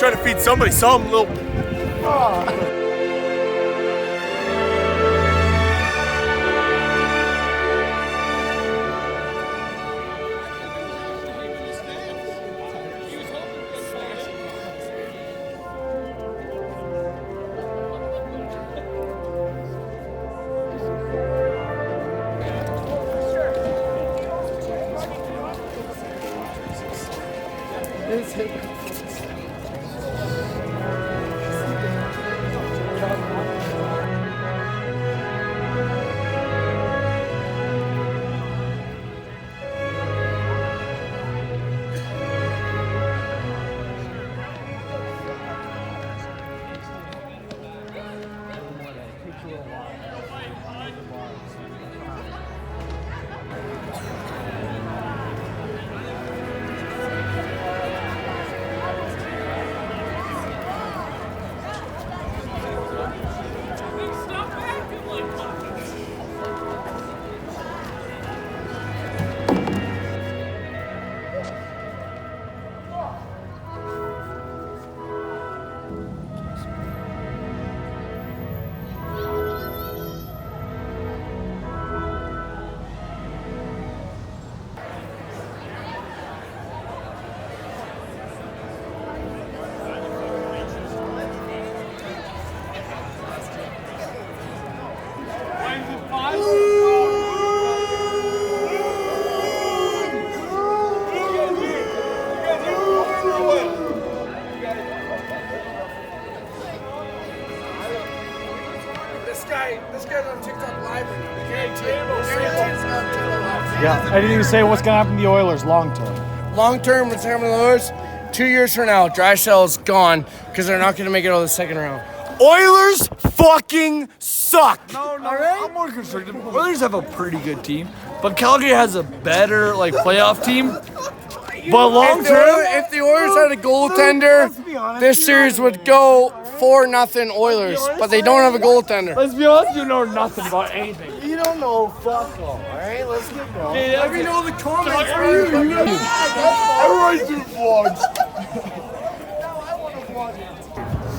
try to feed somebody some little. This guy's on TikTok Live right now. Yeah, I didn't even say what's going to happen to the Oilers long term. Long term, what's happening to the Oilers? 2 years from now, Drysdale's gone because they're not going to make it out of the second round. Oilers fucking suck. No, I'm more concerned. The Oilers have a pretty good team, but Calgary has a better playoff team. But long term, if the Oilers had a goaltender, this series would go 4-0 Oilers. But they don't have a goaltender. let's be honest, you know nothing about anything. You don't know fuck all right? Let's get going. Hey, let me know in the comments. Everyone do vlogs.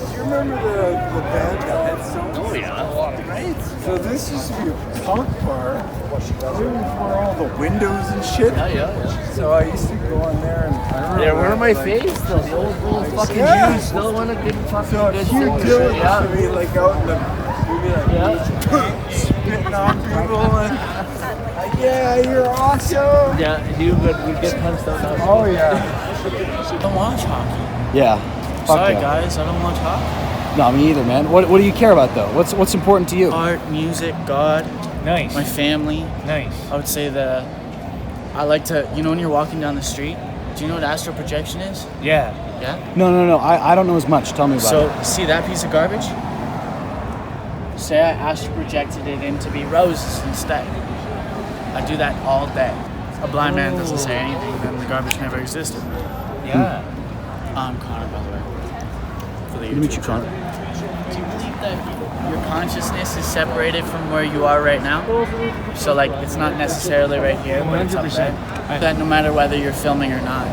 Do you remember the band that Headstone? Oh yeah. Right? So this used to be a punk bar. Where all the windows and shit. Yeah. So I used to go on there and I remember. Yeah, where am I face? The old fucking Jews still want to give fucking So good Hugh things. Dillon used Yeah. to be like out in the, we'd be like spitting on people and like, yeah, you're awesome. Yeah, you would get punched out now. Oh yeah. I don't watch hockey. Yeah. Fuck Sorry, yeah. guys, I don't watch hockey. No, me either, man. What do you care about though? What's important to you? Art, music, God, Nice. my family. Nice. I would say I like to, when you're walking down the street, do you know what astral projection is? Yeah. Yeah? No. I don't know as much. Tell me about So, it. see that piece of garbage? Say I astral projected it in to be roses instead. I do that all day. A blind man doesn't say anything, then the garbage never existed. Yeah. I'm Connor, by the way. For the Good to meet you, YouTube Connor. channel. Do you believe that your consciousness is separated from where you are right now? So it's not necessarily right here, but it's up there. That no matter whether you're filming or not,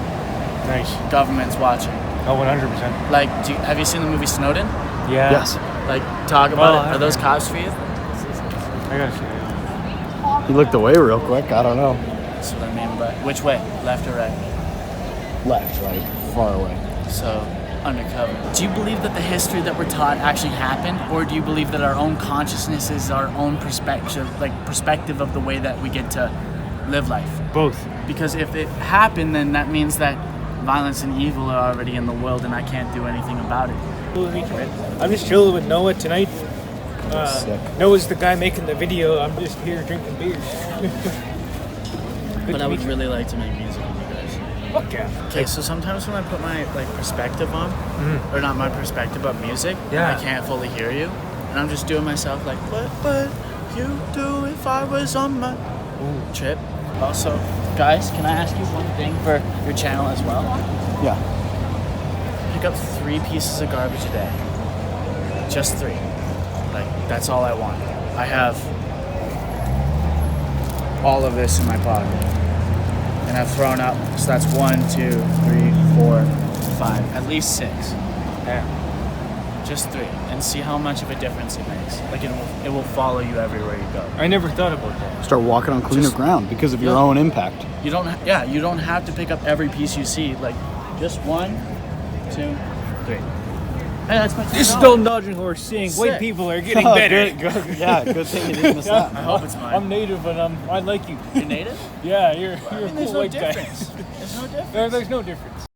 Nice. government's watching. Oh, 100%. Have you seen the movie Snowden? Yeah. Yes. Talk about Well, it. Are those cops for you? I gotta say. He looked away real quick. I don't know. That's what I mean, but which way? Left or right? Left, right, far away. So, undercover. Do you believe that the history that we're taught actually happened, or do you believe that our own consciousness is our own perspective of the way that we get to live life? Both. Because if it happened, then that means that violence and evil are already in the world, and I can't do anything about it. I'm just chilling with Noah tonight. Sick. Noah's the guy making the video. I'm just here drinking beers. But I would really like to make music with you guys. Fuck yeah. Okay, so sometimes when I put my perspective on, or not my perspective, but music, Yeah. I can't fully hear you, and I'm just doing myself what would you do if I was on my trip? Also, guys, can I ask you one thing for your channel as well? Yeah. Pick up 3 pieces of garbage a day. Just 3. That's all I want. I have all of this in my pocket. And I've thrown up, so that's 1, 2, 3, 4, 5, at least 6. Yeah. Just 3, and see how much of a difference it makes. Like it will follow you everywhere you go. I never thought about that. Start walking on cleaner ground because of your Yeah. own impact. You don't you don't have to pick up every piece you see. Like just 1, 2, 3. Hey, that's my This is Dalton Dodging Horse saying white Sick. people are getting better. Yeah, good thing you didn't miss that. I hope it's mine. I'm native and I like you. You're native? Yeah, you're a There's cool no white guy. difference. There's no difference. There's no difference.